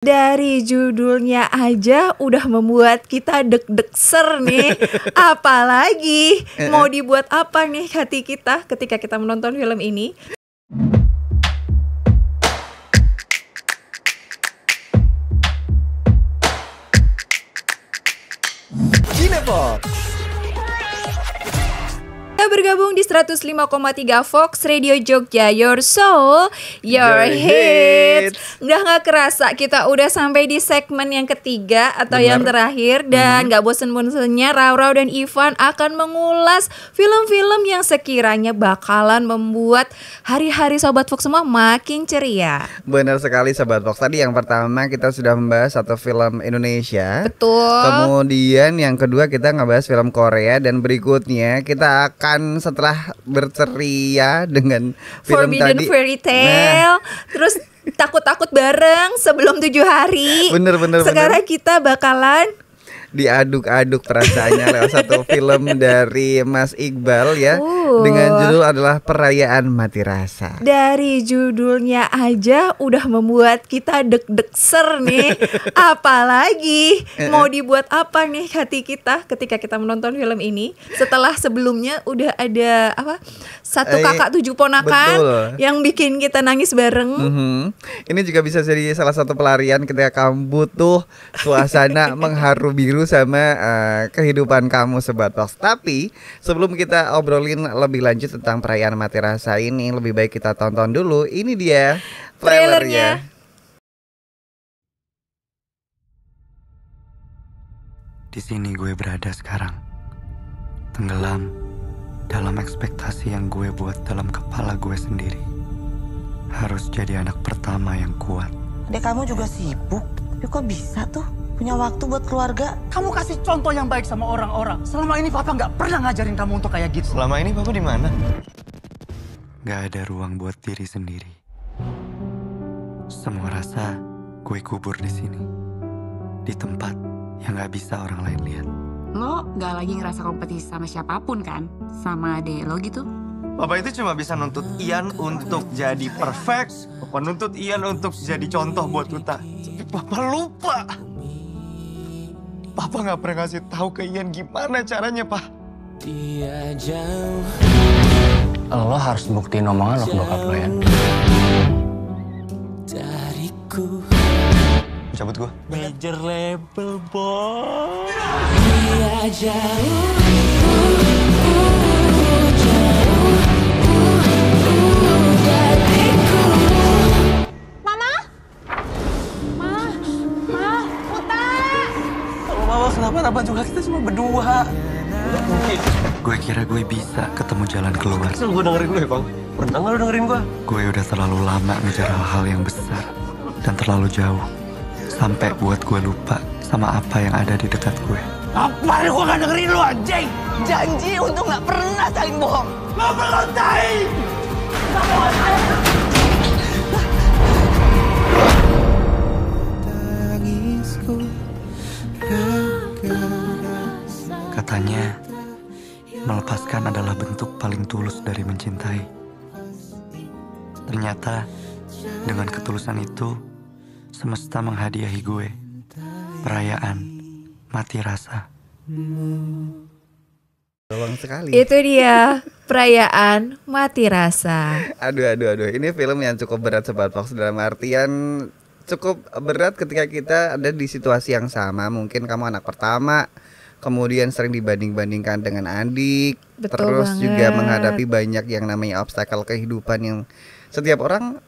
Dari judulnya aja udah membuat kita deg-degser nih. Apalagi mau dibuat apa nih hati kita ketika kita menonton film ini. Cinepox. Kita bergabung di 105,3 Fox Radio Jogja, your soul, your hits. Gak kerasa kita udah sampai di segmen yang ketiga atau yang terakhir. Dan gak bosen-bosennya Raurau dan Ivan akan mengulas film-film yang sekiranya bakalan membuat hari-hari Sobat Fox semua makin ceria. Benar sekali Sobat Fox. Tadi yang pertama kita sudah membahas satu film Indonesia. Betul. Kemudian yang kedua kita ngebahas film Korea. Dan berikutnya kita akan setelah berceria dengan film Forbidden tadi Fairy Tale, terus takut-takut bareng sebelum 7 hari. Bener. Sekarang kita bakalan diaduk-aduk perasaannya lewat satu film dari Mas Iqbal ya, dengan judul adalah Perayaan Mati Rasa. Dari judulnya aja udah membuat kita deg-degser nih. Apalagi mau dibuat apa nih hati kita ketika kita menonton film ini. Setelah sebelumnya udah ada satu kakak 7 ponakan. Betul. Yang bikin kita nangis bareng. Ini juga bisa jadi salah satu pelarian ketika kamu butuh suasana mengharu biru sama kehidupan kamu Sobat Fox. Tapi sebelum kita obrolin lebih lanjut tentang Perayaan Mati Rasa ini, lebih baik kita tonton dulu. Ini dia trailernya. Di sini gue berada sekarang, tenggelam dalam ekspektasi yang gue buat dalam kepala gue sendiri. Harus jadi anak pertama yang kuat. Dek, kamu juga sibuk, tapi kok bisa tuh punya waktu buat keluarga? Kamu kasih contoh yang baik sama orang-orang. Selama ini Papa nggak pernah ngajarin kamu untuk kayak gitu. Selama ini Papa di mana? Gak ada ruang buat diri sendiri. Semua rasa gue kubur di sini, di tempat yang gak bisa orang lain lihat. Lo gak lagi ngerasa kompetisi sama siapapun kan? Sama adek lo gitu? Papa itu cuma bisa nuntut Ian untuk jadi perfect. Papa nuntut Ian untuk jadi contoh buat Uta. Tapi Papa lupa. Papa nggak pernah ngasih tahu ke Ian gimana caranya, Pak. Dia jauh. Lo harus buktiin omongan lo ke bokap lo ya. Dariku. Cabut gua. Major label boy. Dia jauh. Dariku. Mama? Mama kenapa juga kita cuma berdua. Gak mungkin. Gue kira gue bisa ketemu jalan keluar. Asal gue dengerin gue, Bang. Pernah gak lu dengerin gue? Gue udah terlalu lama ngejar hal-hal yang besar dan terlalu jauh, sampai buat gue lupa sama apa yang ada di dekat gue. Apa nih gue gak dengerin lu, anjing? Janji untuk gak pernah saling bohong. Lo belum tahu. Katanya, melepaskan adalah bentuk paling tulus dari mencintai. Ternyata, dengan ketulusan itu, semesta menghadiahi gue perayaan mati rasa. Tolong sekali. Itu dia Perayaan Mati Rasa. Aduh. Ini film yang cukup berat Sobat Fox, dalam artian cukup berat ketika kita ada di situasi yang sama. Mungkin kamu anak pertama, kemudian sering dibanding-bandingkan dengan adik. Betul terus banget. juga menghadapi banyak yang namanya obstacle kehidupan, yang setiap orang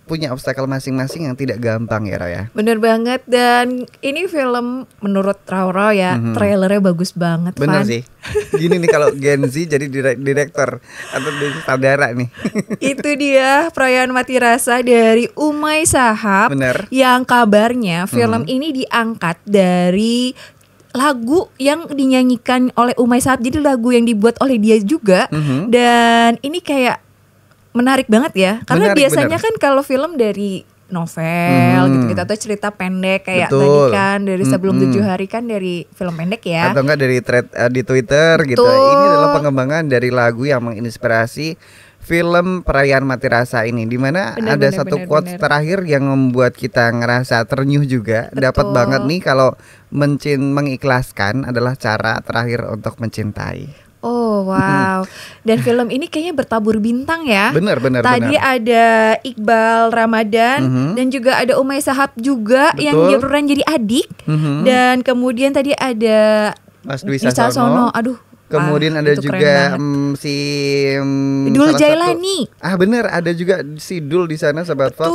punya obstacle masing-masing yang tidak gampang ya Raya. Bener banget. Dan ini film menurut Rauro ya, trailernya bagus banget. Bener Van. sih. Gini nih, kalau Gen Z jadi direktor atau sutradara nih. Itu dia Perayaan Mati Rasa dari Umay Shahab. Bener. Yang kabarnya film ini diangkat dari lagu yang dinyanyikan oleh Umay Shahab. Jadi lagu yang dibuat oleh dia juga. Dan ini kayak menarik banget ya. Karena biasanya kan kalau film dari novel gitu-gitu atau cerita pendek kayak Betul. tadi kan dari sebelum 7 hari kan dari film pendek ya. Atau enggak dari thread di Twitter gitu. Betul. Ini adalah pengembangan dari lagu yang menginspirasi film Perayaan Mati Rasa ini, dimana ada satu quotes terakhir yang membuat kita ngerasa ternyuh juga. Dapat banget nih kalau mengikhlaskan adalah cara terakhir untuk mencintai. Oh wow. Dan film ini kayaknya bertabur bintang ya. Benar. Tadi ada Iqbal Ramadan dan juga ada Umay Shahab juga. Betul. Yang dia berperan jadi adik. Dan kemudian tadi ada Mas Dwi Sasono. Aduh. Kemudian ada juga si Dul Jailani. Bener, ada juga si Dul di sana Sobat Fox.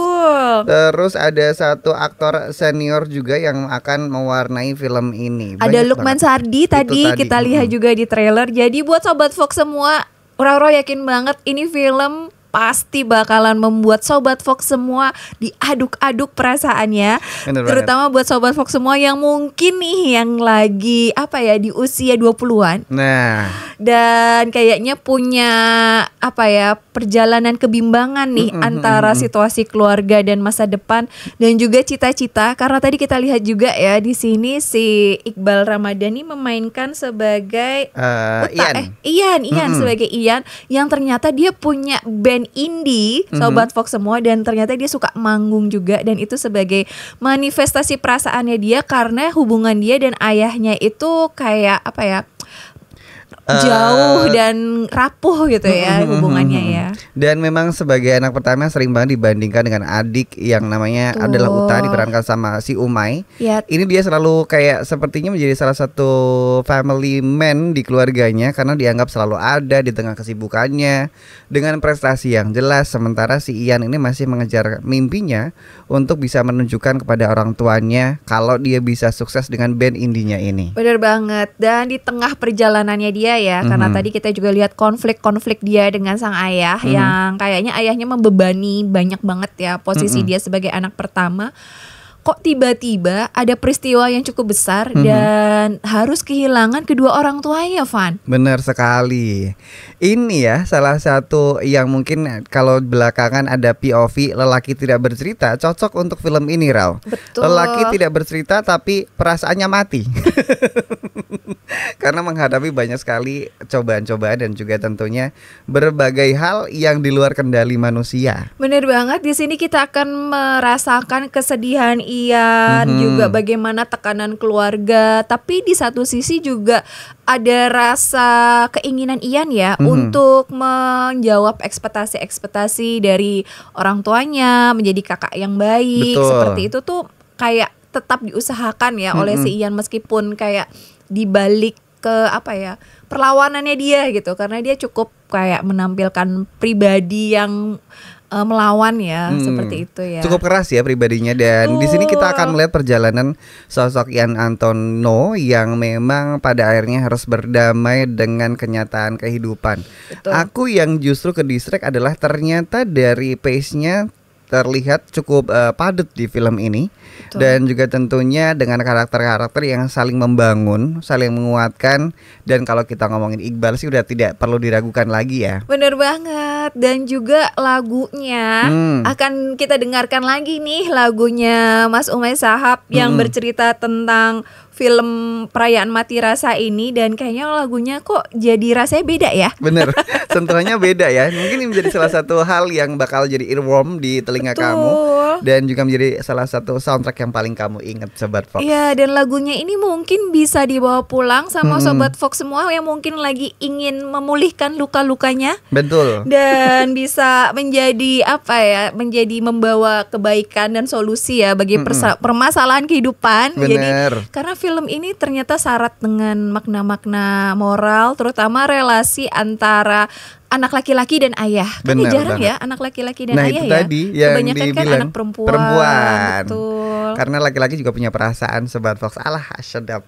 Terus ada satu aktor senior juga yang akan mewarnai film ini. Ada Lukman Sardi tadi kita lihat juga di trailer. Jadi buat Sobat Fox semua, Roro yakin banget ini film pasti bakalan membuat Sobat Fox semua diaduk-aduk perasaannya. Terutama buat Sobat Fox semua yang mungkin nih yang lagi di usia 20-an. Nah, dan kayaknya punya perjalanan kebimbangan nih antara situasi keluarga dan masa depan dan juga cita-cita. Karena tadi kita lihat juga ya di sini si Iqbal Ramadan ini memainkan sebagai Ian sebagai Ian yang ternyata dia punya band indie Sobat Fox semua dan ternyata dia suka manggung juga dan itu sebagai manifestasi perasaannya dia karena hubungan dia dan ayahnya itu kayak jauh dan rapuh gitu ya hubungannya ya. Dan memang sebagai anak pertama sering banget dibandingkan dengan adik yang namanya adalah Uta diperankan sama si Umay. Ini dia selalu kayak sepertinya menjadi salah satu family man di keluarganya karena dianggap selalu ada di tengah kesibukannya dengan prestasi yang jelas. Sementara si Ian ini masih mengejar mimpinya untuk bisa menunjukkan kepada orang tuanya kalau dia bisa sukses dengan band indinya ini. Bener banget. Dan di tengah perjalanannya dia ya, karena tadi kita juga lihat konflik-konflik dia dengan sang ayah yang kayaknya ayahnya membebani banyak banget ya posisi dia sebagai anak pertama. Kok tiba-tiba ada peristiwa yang cukup besar dan harus kehilangan kedua orang tuanya, Van? Benar sekali. Ini ya salah satu yang mungkin kalau belakangan ada POV lelaki tidak bercerita cocok untuk film ini, Rao. Betul. Lelaki tidak bercerita tapi perasaannya mati. Karena menghadapi banyak sekali cobaan-cobaan dan juga tentunya berbagai hal yang di luar kendali manusia. Bener banget, di sini kita akan merasakan kesedihan Ian, juga bagaimana tekanan keluarga, tapi di satu sisi juga ada rasa keinginan Ian ya untuk menjawab ekspektasi dari orang tuanya, menjadi kakak yang baik. Betul. Seperti itu tuh kayak tetap diusahakan ya oleh si Ian meskipun kayak dibalik ke perlawanannya dia gitu, karena dia cukup kayak menampilkan pribadi yang melawan ya, seperti itu ya. Cukup keras ya pribadinya dan di sini kita akan melihat perjalanan sosok Ian Antono yang memang pada akhirnya harus berdamai dengan kenyataan kehidupan. Betul. Aku yang justru ke distract adalah ternyata dari pace-nya terlihat cukup padat di film ini. Betul. Dan juga tentunya dengan karakter-karakter yang saling membangun, saling menguatkan. Dan kalau kita ngomongin Iqbal sih udah tidak perlu diragukan lagi ya. Bener banget. Dan juga lagunya akan kita dengarkan lagi nih, lagunya Mas Umay Shahab yang bercerita tentang film Perayaan Mati Rasa ini. Dan kayaknya lagunya kok jadi rasanya beda ya. Bener, sentuhannya beda ya. Mungkin ini menjadi salah satu hal yang bakal jadi earworm di telinga kamu. Dan juga menjadi salah satu soundtrack yang paling kamu ingat Sobat Fox. Iya, dan lagunya ini mungkin bisa dibawa pulang sama Sobat Fox semua yang mungkin lagi ingin memulihkan luka-lukanya. Betul. Dan bisa menjadi menjadi membawa kebaikan dan solusi ya bagi permasalahan kehidupan. Bener. Jadi karena film ini ternyata syarat dengan makna-makna moral, terutama relasi antara anak laki-laki dan ayah. Kan jarang ya anak laki-laki dan ayah itu ya. Tadi yang kebanyakan kan anak perempuan. Betul. Karena laki-laki juga punya perasaan Sobat Fox. Alah, sedap.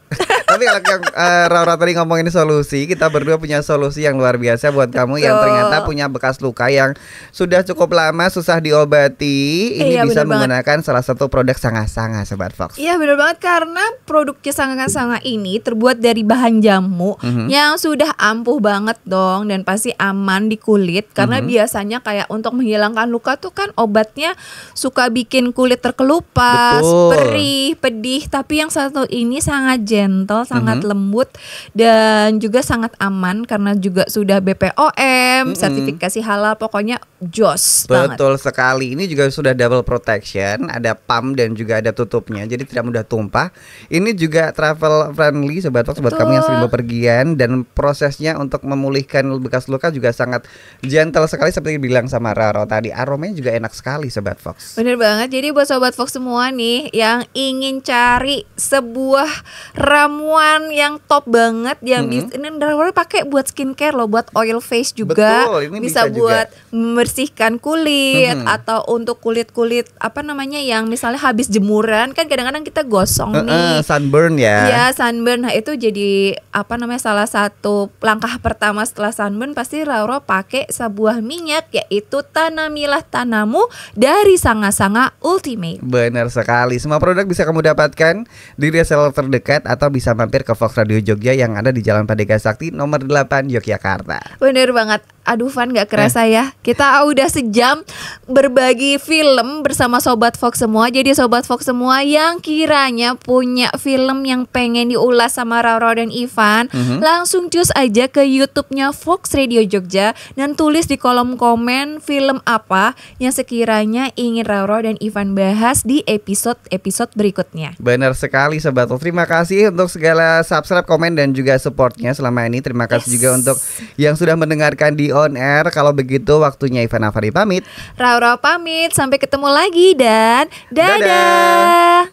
Tapi kalau yang Raura tadi ngomongin solusi, kita berdua punya solusi yang luar biasa buat kamu yang ternyata punya bekas luka yang sudah cukup lama susah diobati. Ini bisa menggunakan salah satu produk Sanga-Sanga Sobat Fox. Iya benar banget, karena produknya Sanga-Sanga ini terbuat dari bahan jamu yang sudah ampuh banget dong dan pasti aman di kulit. Karena biasanya kayak untuk menghilangkan luka tuh kan obatnya suka bikin kulit terkelupas, perih, pedih. Tapi yang satu ini sangat gentle halal, sangat lembut dan juga sangat aman karena juga sudah BPOM, sertifikasi halal, pokoknya jos banget. Betul sekali. Ini juga sudah double protection, ada pump dan juga ada tutupnya, jadi tidak mudah tumpah. Ini juga travel friendly sobat Fox buat kamu yang sering bepergian, dan prosesnya untuk memulihkan bekas luka juga sangat gentle sekali seperti bilang sama Raro tadi. Aromanya juga enak sekali sobat Fox. Bener banget. Jadi buat sobat Fox semua nih yang ingin cari sebuah ramuan yang top banget yang bisa ini Raro pakai buat skincare loh, buat oil face juga. Betul, ini bisa buat juga membersihkan kulit atau untuk kulit-kulit apa namanya yang misalnya habis jemuran kan kadang-kadang kita gosong nih. Sunburn ya. Iya, sunburn. Nah, itu jadi apa namanya salah satu langkah pertama setelah sunburn pasti Raro pakai sebuah minyak yaitu Tanamilah Tanamu dari Sanga-Sanga Ultimate. Benar sekali. Semua produk bisa kamu dapatkan di reseller terdekat atau bisa mampir ke Fox Radio Jogja yang ada di Jalan Padega Sakti nomor 8 Yogyakarta. Bener banget. Aduh Van, gak kerasa ya, kita udah sejam berbagi film bersama Sobat Fox semua. Jadi Sobat Fox semua yang kiranya punya film yang pengen diulas sama Raro dan Ivan, langsung cus aja ke YouTube-nya Fox Radio Jogja dan tulis di kolom komen film apa yang sekiranya ingin Raro dan Ivan bahas di episode-episode berikutnya. Benar sekali Sobat Fox. Terima kasih untuk segala subscribe, komen dan juga supportnya selama ini. Terima kasih juga untuk yang sudah mendengarkan di on air. Kalau begitu waktunya Ivan Afari pamit, Raro pamit, sampai ketemu lagi dan dadah.